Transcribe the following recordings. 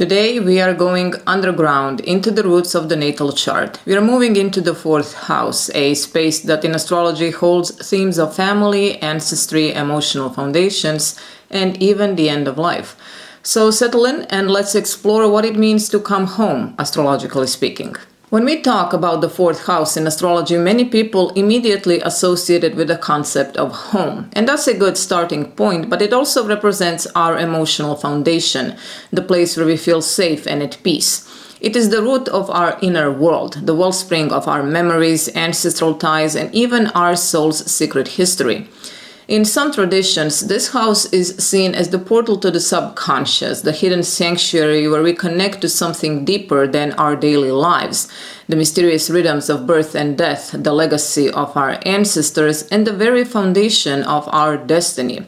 Today we are going underground into the roots of the natal chart. We are moving into the fourth house, a space that in astrology holds themes of family, ancestry, emotional foundations, and even the end of life. So settle in and let's explore what it means to come home, astrologically speaking. When we talk about the fourth house in astrology, many people immediately associate it with the concept of home. And that's a good starting point, but it also represents our emotional foundation, the place where we feel safe and at peace. It is the root of our inner world, the wellspring of our memories, ancestral ties, and even our soul's secret history. In some traditions, this house is seen as the portal to the subconscious, the hidden sanctuary where we connect to something deeper than our daily lives, the mysterious rhythms of birth and death, the legacy of our ancestors, and the very foundation of our destiny.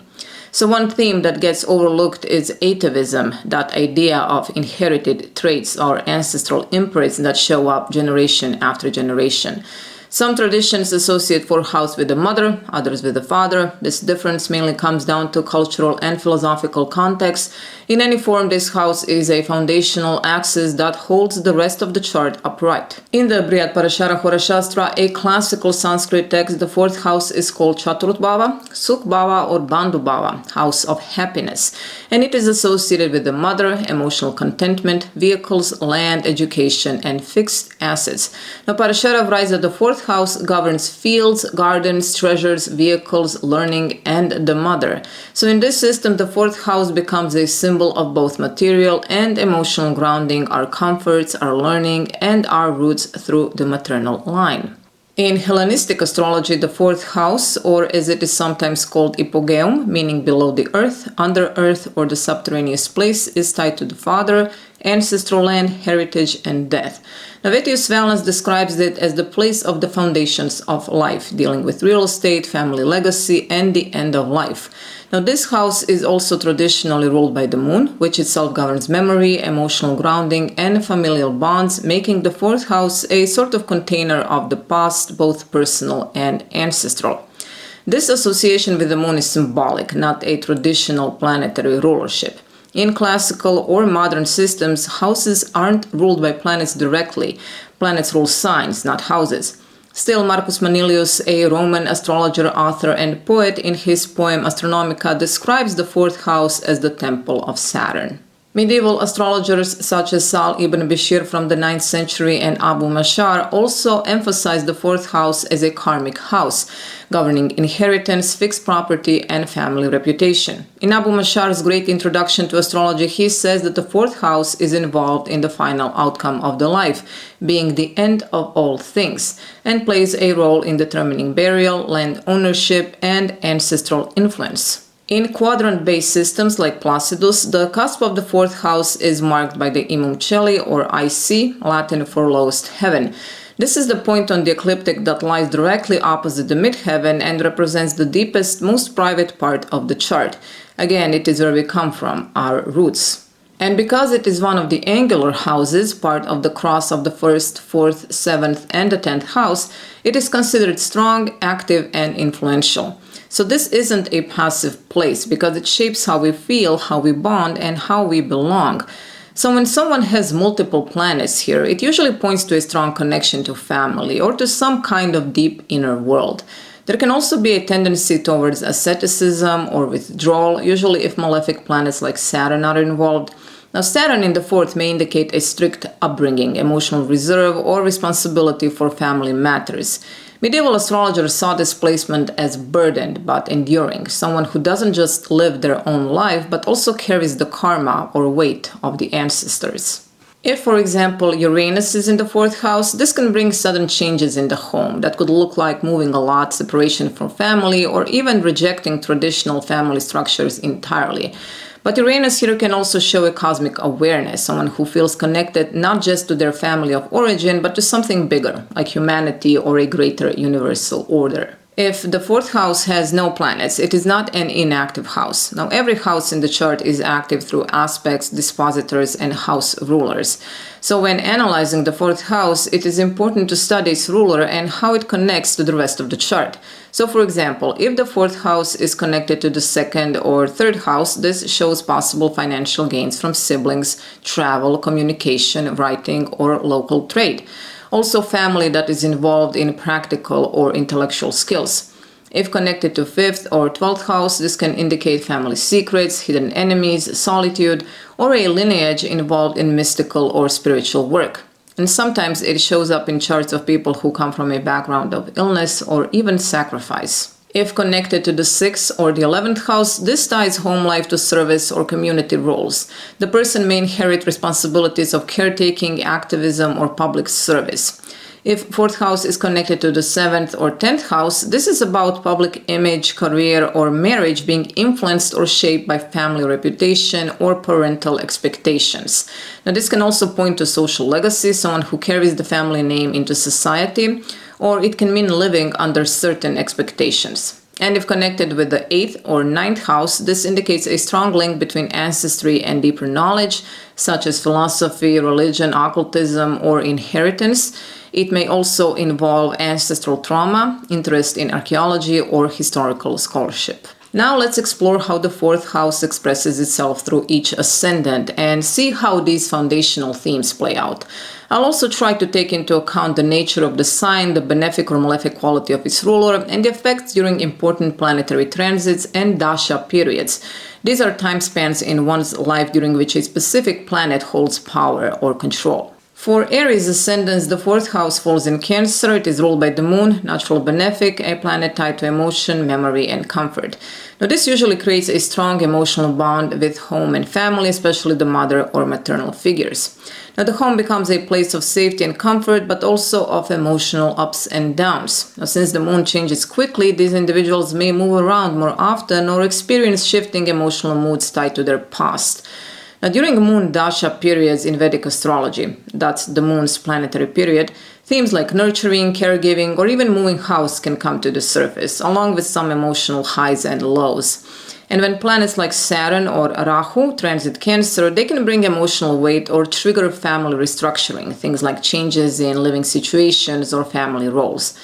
So one theme that gets overlooked is atavism, that idea of inherited traits or ancestral imprints that show up generation after generation. Some traditions associate fourth house with the mother, others with the father. This difference mainly comes down to cultural and philosophical context. In any form, this house is a foundational axis that holds the rest of the chart upright. In the Brihad Parashara Horashastra, a classical Sanskrit text, the fourth house is called Chaturth Bhava, Sukh Bhava or Bandhu Bhava, house of happiness. And it is associated with the mother, emotional contentment, vehicles, land, education, and fixed assets. Now Parashara writes that the fourth house governs fields, gardens, treasures, vehicles, learning, and the mother. So in this system, the fourth house becomes a symbol of both material and emotional grounding, our comforts, our learning, and our roots through the maternal line. In Hellenistic astrology, the fourth house, or as it is sometimes called Ipogeum, meaning below the earth, under earth, or the subterraneous place, is tied to the father, ancestral land, heritage, and death. Novetius Valens describes it as the place of the foundations of life, dealing with real estate, family legacy, and the end of life. Now, this house is also traditionally ruled by the moon, which itself governs memory, emotional grounding, and familial bonds, making the fourth house a sort of container of the past, both personal and ancestral. This association with the moon is symbolic, not a traditional planetary rulership. In classical or modern systems, houses aren't ruled by planets directly. Planets rule signs, not houses. Still, Marcus Manilius, a Roman astrologer, author, and poet, in his poem Astronomica, describes the fourth house as the temple of Saturn. Medieval astrologers such as Sal ibn Bishir from the 9th century and Abu Mashar also emphasized the fourth house as a karmic house, governing inheritance, fixed property, and family reputation. In Abu Mashar's great introduction to astrology, he says that the fourth house is involved in the final outcome of the life, being the end of all things, and plays a role in determining burial, land ownership, and ancestral influence. In quadrant-based systems like Placidus, the cusp of the fourth house is marked by the Imum Celi or IC, Latin for lowest heaven. This is the point on the ecliptic that lies directly opposite the midheaven and represents the deepest, most private part of the chart. Again, it is where we come from, our roots. And because it is one of the angular houses, part of the cross of the first, fourth, seventh, and the 10th house, it is considered strong, active, and influential. So this isn't a passive place because it shapes how we feel, how we bond, and how we belong. So when someone has multiple planets here, it usually points to a strong connection to family or to some kind of deep inner world. There can also be a tendency towards asceticism or withdrawal, usually if malefic planets like Saturn are involved. Now, Saturn in the fourth may indicate a strict upbringing, emotional reserve, or responsibility for family matters. Medieval astrologers saw this placement as burdened but enduring, someone who doesn't just live their own life but also carries the karma or weight of the ancestors. If, for example, Uranus is in the fourth house, this can bring sudden changes in the home that could look like moving a lot, separation from family, or even rejecting traditional family structures entirely. But Uranus here can also show a cosmic awareness, someone who feels connected not just to their family of origin, but to something bigger, like humanity or a greater universal order. If the fourth house has no planets, it is not an inactive house. Now, every house in the chart is active through aspects, dispositors, and house rulers. So when analyzing the fourth house, it is important to study its ruler and how it connects to the rest of the chart. So for example, if the fourth house is connected to the second or third house, this shows possible financial gains from siblings, travel, communication, writing, or local trade. Also family that is involved in practical or intellectual skills. If connected to 5th or 12th house, this can indicate family secrets, hidden enemies, solitude, or a lineage involved in mystical or spiritual work. And sometimes it shows up in charts of people who come from a background of illness or even sacrifice. If connected to the 6th or the 11th house, this ties home life to service or community roles. The person may inherit responsibilities of caretaking, activism, or public service. If 4th house is connected to the 7th or 10th house, this is about public image, career, or marriage being influenced or shaped by family reputation or parental expectations. Now, this can also point to social legacy, someone who carries the family name into society, or it can mean living under certain expectations. And if connected with the 8th or 9th house, this indicates a strong link between ancestry and deeper knowledge, such as philosophy, religion, occultism, or inheritance. It may also involve ancestral trauma, interest in archaeology, or historical scholarship. Now let's explore how the fourth house expresses itself through each ascendant and see how these foundational themes play out. I'll also try to take into account the nature of the sign, the benefic or malefic quality of its ruler, and the effects during important planetary transits and dasha periods. These are time spans in one's life during which a specific planet holds power or control. For Aries ascendants, the fourth house falls in Cancer. It is ruled by the moon, natural benefic, a planet tied to emotion, memory, and comfort. Now, this usually creates a strong emotional bond with home and family, especially the mother or maternal figures. Now, the home becomes a place of safety and comfort, but also of emotional ups and downs. Now, since the moon changes quickly, these individuals may move around more often or experience shifting emotional moods tied to their past. Now, during moon dasha periods in Vedic astrology, that's the moon's planetary period, themes like nurturing, caregiving, or even moving house can come to the surface, along with some emotional highs and lows. And when planets like Saturn or Rahu transit Cancer, they can bring emotional weight or trigger family restructuring, things like changes in living situations or family roles.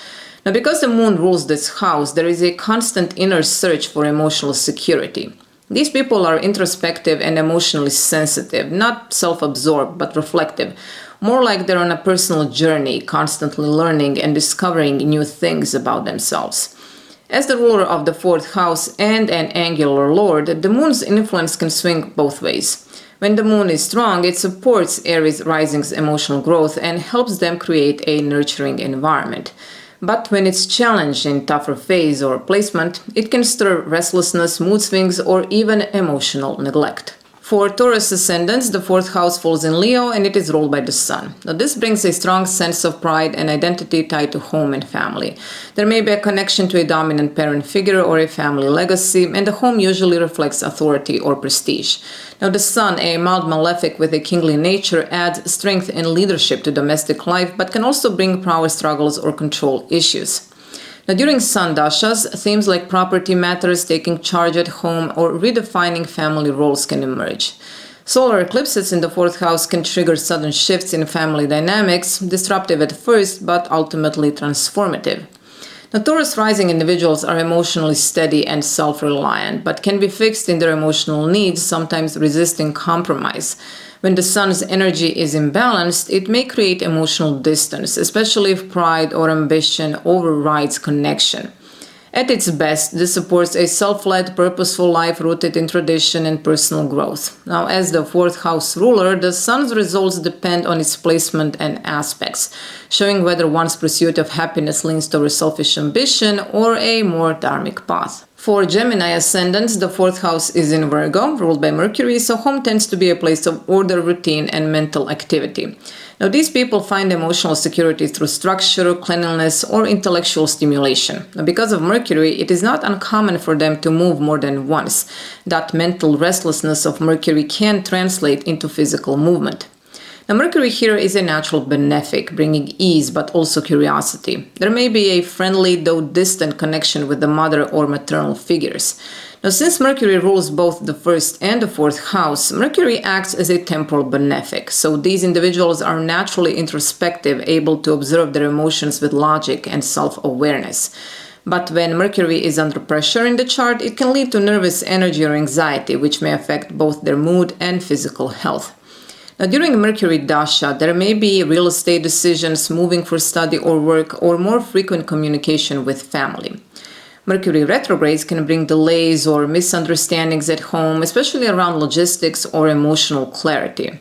Now, because the moon rules this house, there is a constant inner search for emotional security. These people are introspective and emotionally sensitive, not self-absorbed, but reflective. More like they're on a personal journey, constantly learning and discovering new things about themselves. As the ruler of the fourth house and an angular lord, the moon's influence can swing both ways. When the moon is strong, it supports Aries rising's emotional growth and helps them create a nurturing environment. But when it's challenged in tougher phase or placement, it can stir restlessness, mood swings, or even emotional neglect. For Taurus ascendants, the fourth house falls in Leo and it is ruled by the sun. Now, this brings a strong sense of pride and identity tied to home and family. There may be a connection to a dominant parent figure or a family legacy, and the home usually reflects authority or prestige. Now, the sun, a mild malefic with a kingly nature, adds strength and leadership to domestic life, but can also bring power struggles or control issues. Now, during sun dashas, themes like property matters, taking charge at home, or redefining family roles can emerge. Solar eclipses in the fourth house can trigger sudden shifts in family dynamics, disruptive at first, but ultimately transformative. Now, Taurus rising individuals are emotionally steady and self-reliant, but can be fixed in their emotional needs, sometimes resisting compromise. When the sun's energy is imbalanced, it may create emotional distance, especially if pride or ambition overrides connection. At its best, this supports a self-led, purposeful life rooted in tradition and personal growth. Now, as the fourth house ruler, the sun's results depend on its placement and aspects, showing whether one's pursuit of happiness leans towards selfish ambition or a more dharmic path. For Gemini ascendants, the fourth house is in Virgo, ruled by Mercury, so home tends to be a place of order, routine, and mental activity. Now, these people find emotional security through structure, cleanliness, or intellectual stimulation. Now, because of Mercury, it is not uncommon for them to move more than once. That mental restlessness of Mercury can translate into physical movement. Now, Mercury here is a natural benefic, bringing ease but also curiosity. There may be a friendly though distant connection with the mother or maternal figures. Now, since Mercury rules both the first and the fourth house, Mercury acts as a temporal benefic. So these individuals are naturally introspective, able to observe their emotions with logic and self-awareness. But when Mercury is under pressure in the chart, it can lead to nervous energy or anxiety, which may affect both their mood and physical health. Now, during Mercury Dasha, there may be real estate decisions, moving for study or work, or more frequent communication with family. Mercury retrogrades can bring delays or misunderstandings at home, especially around logistics or emotional clarity.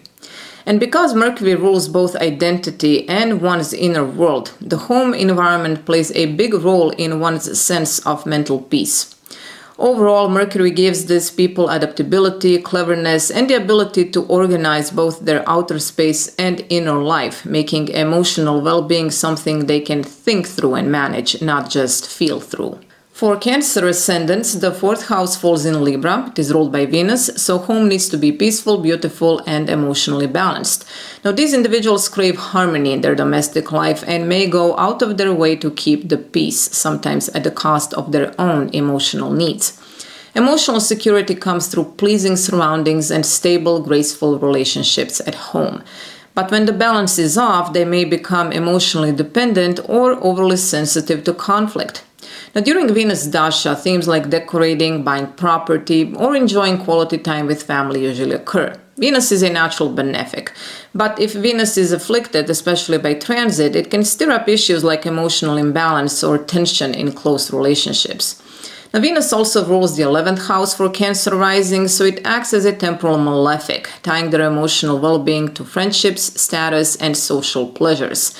And because Mercury rules both identity and one's inner world, the home environment plays a big role in one's sense of mental peace. Overall, Mercury gives these people adaptability, cleverness, and the ability to organize both their outer space and inner life, making emotional well-being something they can think through and manage, not just feel through. For Cancer ascendants, the fourth house falls in Libra. It is ruled by Venus, so home needs to be peaceful, beautiful, and emotionally balanced. Now, these individuals crave harmony in their domestic life and may go out of their way to keep the peace, sometimes at the cost of their own emotional needs. Emotional security comes through pleasing surroundings and stable, graceful relationships at home. But when the balance is off, they may become emotionally dependent or overly sensitive to conflict. Now, during Venus Dasha, themes like decorating, buying property, or enjoying quality time with family usually occur. Venus is a natural benefic, but if Venus is afflicted, especially by transit, it can stir up issues like emotional imbalance or tension in close relationships. Now, Venus also rules the 11th house for Cancer rising, so it acts as a temporal malefic, tying their emotional well-being to friendships, status, and social pleasures.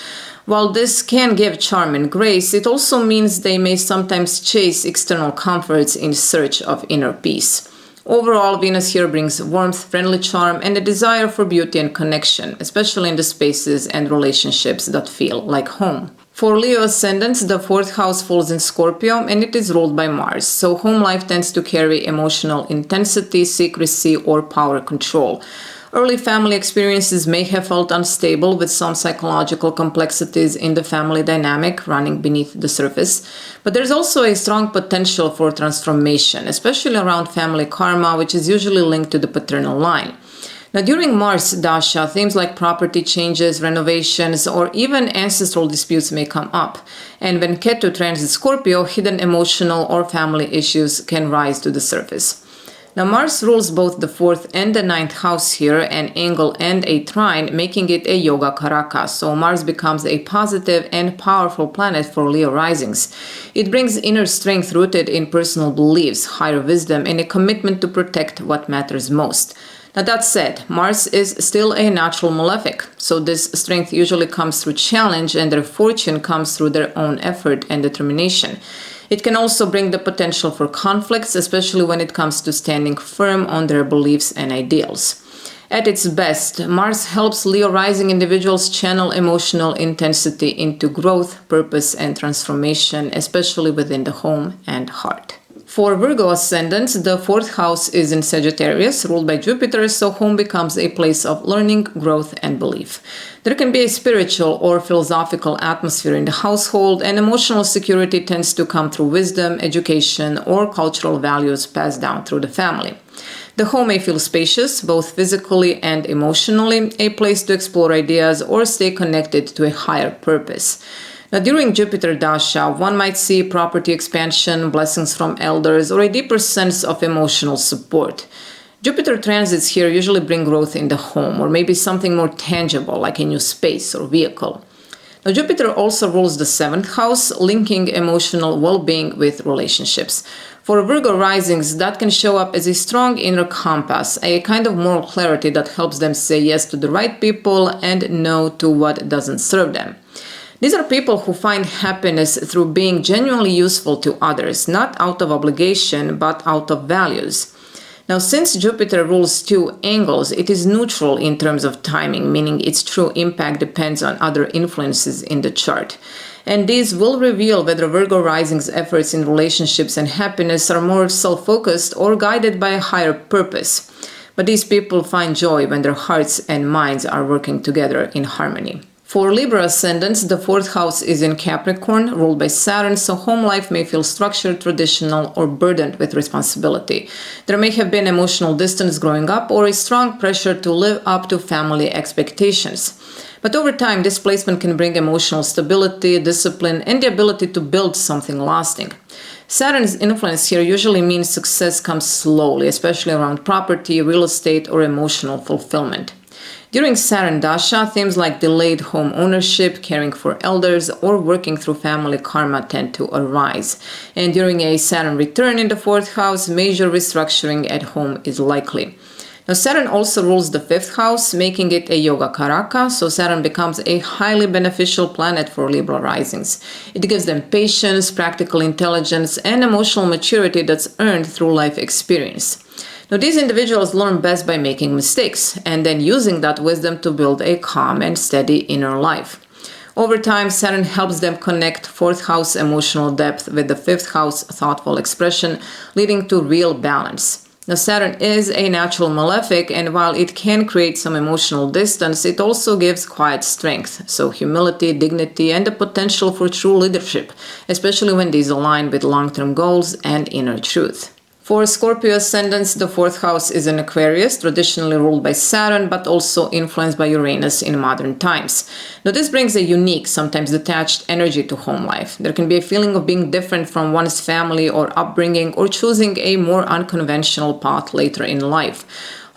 While this can give charm and grace, it also means they may sometimes chase external comforts in search of inner peace. Overall, Venus here brings warmth, friendly charm, and a desire for beauty and connection, especially in the spaces and relationships that feel like home. For Leo ascendants, the fourth house falls in Scorpio and it is ruled by Mars, so home life tends to carry emotional intensity, secrecy, or power control. Early family experiences may have felt unstable, with some psychological complexities in the family dynamic running beneath the surface. But there's also a strong potential for transformation, especially around family karma, which is usually linked to the paternal line. Now, during Mars Dasha, themes like property changes, renovations, or even ancestral disputes may come up. And when Ketu transits Scorpio, hidden emotional or family issues can rise to the surface. Now, Mars rules both the 4th and the 9th house here, an angle and a trine, making it a yoga karaka. So Mars becomes a positive and powerful planet for Leo risings. It brings inner strength rooted in personal beliefs, higher wisdom, and a commitment to protect what matters most. Now, that said, Mars is still a natural malefic, so this strength usually comes through challenge and their fortune comes through their own effort and determination. It can also bring the potential for conflicts, especially when it comes to standing firm on their beliefs and ideals. At its best, Mars helps Leo rising individuals channel emotional intensity into growth, purpose, and transformation, especially within the home and heart. For Virgo ascendants, the 4th house is in Sagittarius, ruled by Jupiter, so home becomes a place of learning, growth, and belief. There can be a spiritual or philosophical atmosphere in the household, and emotional security tends to come through wisdom, education, or cultural values passed down through the family. The home may feel spacious, both physically and emotionally, a place to explore ideas or stay connected to a higher purpose. Now, during Jupiter Dasha, one might see property expansion, blessings from elders, or a deeper sense of emotional support. Jupiter transits here usually bring growth in the home, or maybe something more tangible, like a new space or vehicle. Now, Jupiter also rules the 7th house, linking emotional well-being with relationships. For Virgo risings, that can show up as a strong inner compass, a kind of moral clarity that helps them say yes to the right people and no to what doesn't serve them. These are people who find happiness through being genuinely useful to others, not out of obligation, but out of values. Now, since Jupiter rules 2 angles, it is neutral in terms of timing, meaning its true impact depends on other influences in the chart. And these will reveal whether Virgo rising's efforts in relationships and happiness are more self-focused or guided by a higher purpose. but these people find joy when their hearts and minds are working together in harmony. For Libra ascendants, the 4th house is in Capricorn, ruled by Saturn, so home life may feel structured, traditional, or burdened with responsibility. There may have been emotional distance growing up or a strong pressure to live up to family expectations. But over time, this placement can bring emotional stability, discipline, and the ability to build something lasting. Saturn's influence here usually means success comes slowly, especially around property, real estate, or emotional fulfillment. During Saturn Dasha, themes like delayed home ownership, caring for elders, or working through family karma tend to arise. And during a Saturn return in the 4th house, major restructuring at home is likely. Now, Saturn also rules the 5th house, making it a Yoga Karaka, so Saturn becomes a highly beneficial planet for Libra risings. It gives them patience, practical intelligence, and emotional maturity that's earned through life experience. Now, these individuals learn best by making mistakes and then using that wisdom to build a calm and steady inner life. Over time, Saturn helps them connect 4th house emotional depth with the 5th house thoughtful expression, leading to real balance. Now, Saturn is a natural malefic, and while it can create some emotional distance, it also gives quiet strength, so humility, dignity, and the potential for true leadership, especially when these align with long-term goals and inner truth. For Scorpio ascendants, the 4th house is in Aquarius, traditionally ruled by Saturn, but also influenced by Uranus in modern times. Now, this brings a unique, sometimes detached energy to home life. There can be a feeling of being different from one's family or upbringing, or choosing a more unconventional path later in life.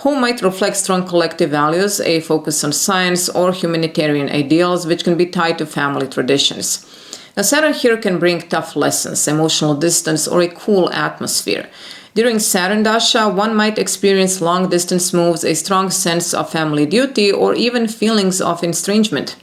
Home might reflect strong collective values, a focus on science or humanitarian ideals, which can be tied to family traditions. Now, Saturn here can bring tough lessons, emotional distance, or a cool atmosphere. During Saturn Dasha, one might experience long-distance moves, a strong sense of family duty, or even feelings of estrangement.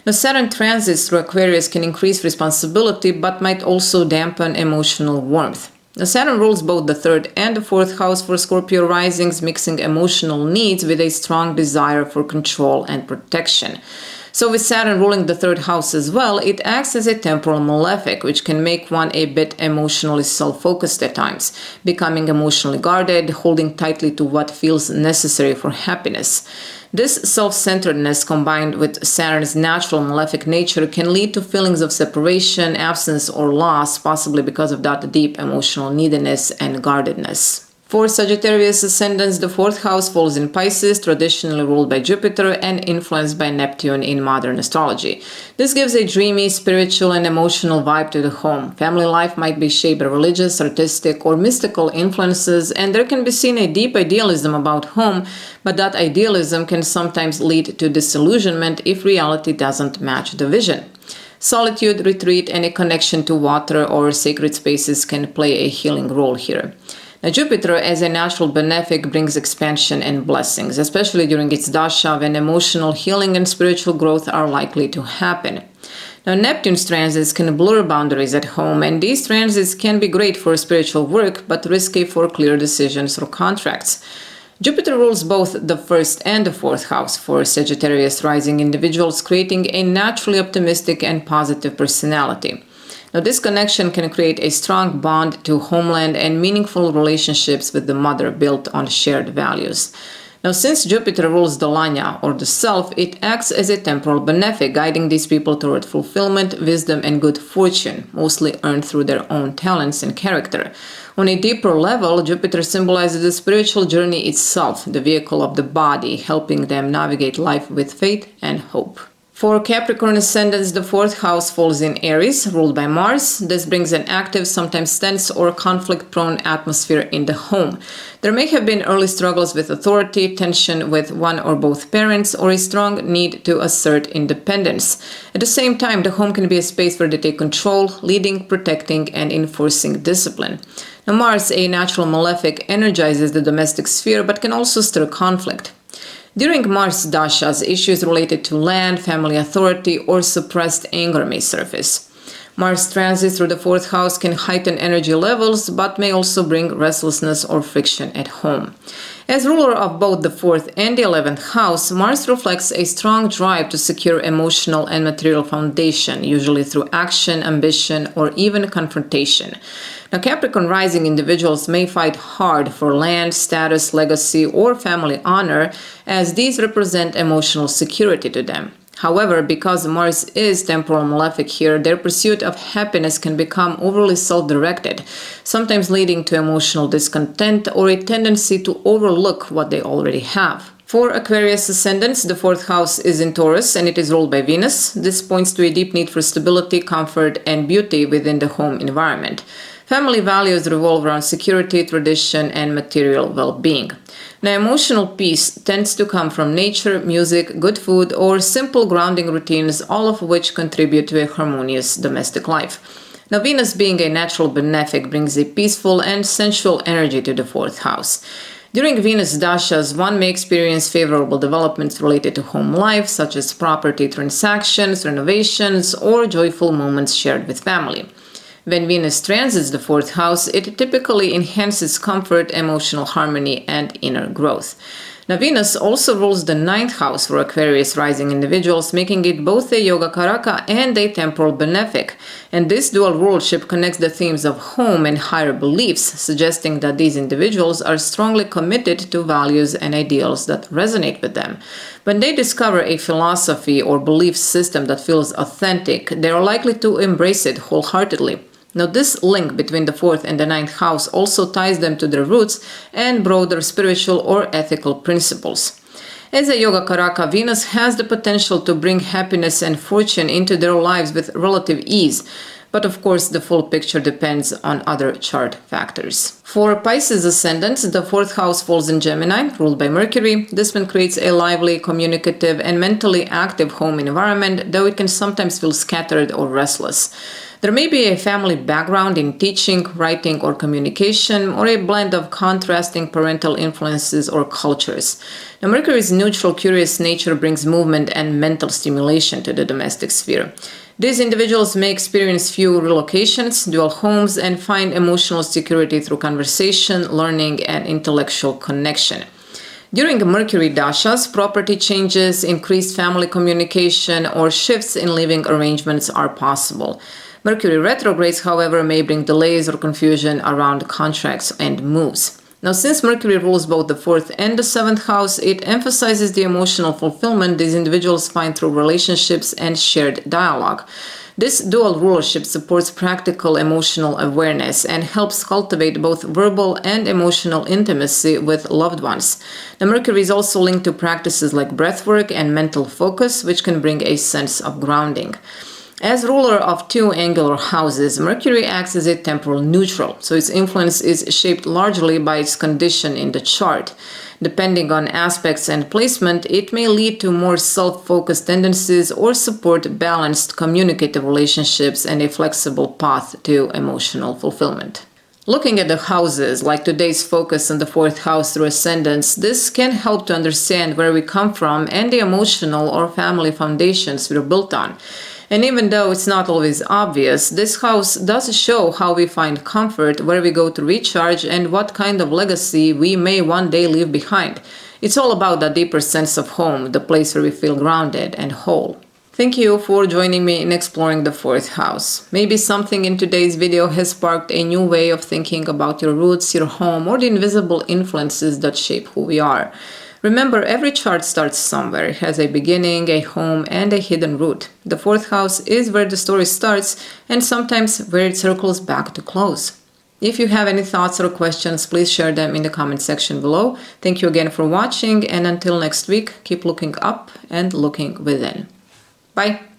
Now, Saturn transits through Aquarius can increase responsibility, but might also dampen emotional warmth. Now, Saturn rules both the 3rd and the 4th house for Scorpio risings, mixing emotional needs with a strong desire for control and protection. So with Saturn ruling the 3rd house as well, it acts as a temporal malefic, which can make one a bit emotionally self-focused at times, becoming emotionally guarded, holding tightly to what feels necessary for happiness. This self-centeredness combined with Saturn's natural malefic nature can lead to feelings of separation, absence, or loss, possibly because of that deep emotional neediness and guardedness. For Sagittarius ascendants, the 4th house falls in Pisces, traditionally ruled by Jupiter and influenced by Neptune in modern astrology. This gives a dreamy, spiritual, and emotional vibe to the home. Family life might be shaped by religious, artistic, or mystical influences, and there can be seen a deep idealism about home, but that idealism can sometimes lead to disillusionment if reality doesn't match the vision. Solitude, retreat, and a connection to water or sacred spaces can play a healing role here. Now, Jupiter, as a natural benefic, brings expansion and blessings, especially during its dasha when emotional healing and spiritual growth are likely to happen. Now, Neptune's transits can blur boundaries at home, and these transits can be great for spiritual work, but risky for clear decisions or contracts. Jupiter rules both the 1st and the 4th house for Sagittarius rising individuals, creating a naturally optimistic and positive personality. Now, this connection can create a strong bond to homeland and meaningful relationships with the mother built on shared values. Now, since Jupiter rules the Lanya, or the self, it acts as a temporal benefic, guiding these people toward fulfillment, wisdom, and good fortune, mostly earned through their own talents and character. On a deeper level, Jupiter symbolizes the spiritual journey itself, the vehicle of the body, helping them navigate life with faith and hope. For Capricorn ascendants, the 4th house falls in Aries, ruled by Mars. This brings an active, sometimes tense or conflict-prone atmosphere in the home. There may have been early struggles with authority, tension with one or both parents, or a strong need to assert independence. At the same time, the home can be a space where they take control, leading, protecting, and enforcing discipline. Now, Mars, a natural malefic, energizes the domestic sphere but can also stir conflict. During Mars dashas, issues related to land, family authority, or suppressed anger may surface. Mars transits through the 4th house can heighten energy levels, but may also bring restlessness or friction at home. As ruler of both the 4th and the 11th house, Mars reflects a strong drive to secure emotional and material foundation, usually through action, ambition, or even confrontation. Now, Capricorn rising individuals may fight hard for land, status, legacy, or family honor, as these represent emotional security to them. However, because Mars is temporal malefic here, their pursuit of happiness can become overly self-directed, sometimes leading to emotional discontent or a tendency to overlook what they already have. For Aquarius ascendants, the 4th house is in Taurus and it is ruled by Venus. This points to a deep need for stability, comfort, and beauty within the home environment. Family values revolve around security, tradition, and material well-being. Now, emotional peace tends to come from nature, music, good food, or simple grounding routines, all of which contribute to a harmonious domestic life. Now, Venus, being a natural benefic, brings a peaceful and sensual energy to the 4th house. During Venus dashas, one may experience favorable developments related to home life, such as property transactions, renovations, or joyful moments shared with family. When Venus transits the 4th house, it typically enhances comfort, emotional harmony, and inner growth. Now, Venus also rules the 9th house for Aquarius rising individuals, making it both a Yoga Karaka and a temporal benefic. And this dual rulership connects the themes of home and higher beliefs, suggesting that these individuals are strongly committed to values and ideals that resonate with them. When they discover a philosophy or belief system that feels authentic, they are likely to embrace it wholeheartedly. Now, this link between the 4th and the 9th house also ties them to their roots and broader spiritual or ethical principles. As a Yoga Karaka, Venus has the potential to bring happiness and fortune into their lives with relative ease, but of course the full picture depends on other chart factors. For Pisces ascendants, the 4th house falls in Gemini, ruled by Mercury. This one creates a lively, communicative, and mentally active home environment, though it can sometimes feel scattered or restless. There may be a family background in teaching, writing, or communication, or a blend of contrasting parental influences or cultures. Now, Mercury's neutral, curious nature brings movement and mental stimulation to the domestic sphere. These individuals may experience few relocations, dual homes, and find emotional security through conversation, learning, and intellectual connection. During Mercury dashas, property changes, increased family communication, or shifts in living arrangements are possible. Mercury retrogrades, however, may bring delays or confusion around contracts and moves. Now, since Mercury rules both the 4th and the 7th house, it emphasizes the emotional fulfillment these individuals find through relationships and shared dialogue. This dual rulership supports practical emotional awareness and helps cultivate both verbal and emotional intimacy with loved ones. Now, Mercury is also linked to practices like breathwork and mental focus, which can bring a sense of grounding. As ruler of 2 angular houses, Mercury acts as a temporal neutral, so its influence is shaped largely by its condition in the chart. Depending on aspects and placement, it may lead to more self-focused tendencies or support balanced communicative relationships and a flexible path to emotional fulfillment. Looking at the houses, like today's focus on the 4th house through ascendants, this can help to understand where we come from and the emotional or family foundations we're built on. And even though it's not always obvious, this house does show how we find comfort, where we go to recharge, and what kind of legacy we may one day leave behind. It's all about that deeper sense of home, the place where we feel grounded and whole. Thank you for joining me in exploring the 4th house. Maybe something in today's video has sparked a new way of thinking about your roots, your home, or the invisible influences that shape who we are. Remember, every chart starts somewhere. It has a beginning, a home, and a hidden root. The 4th house is where the story starts, and sometimes where it circles back to close. If you have any thoughts or questions, please share them in the comment section below. Thank you again for watching, and until next week, keep looking up and looking within. Bye!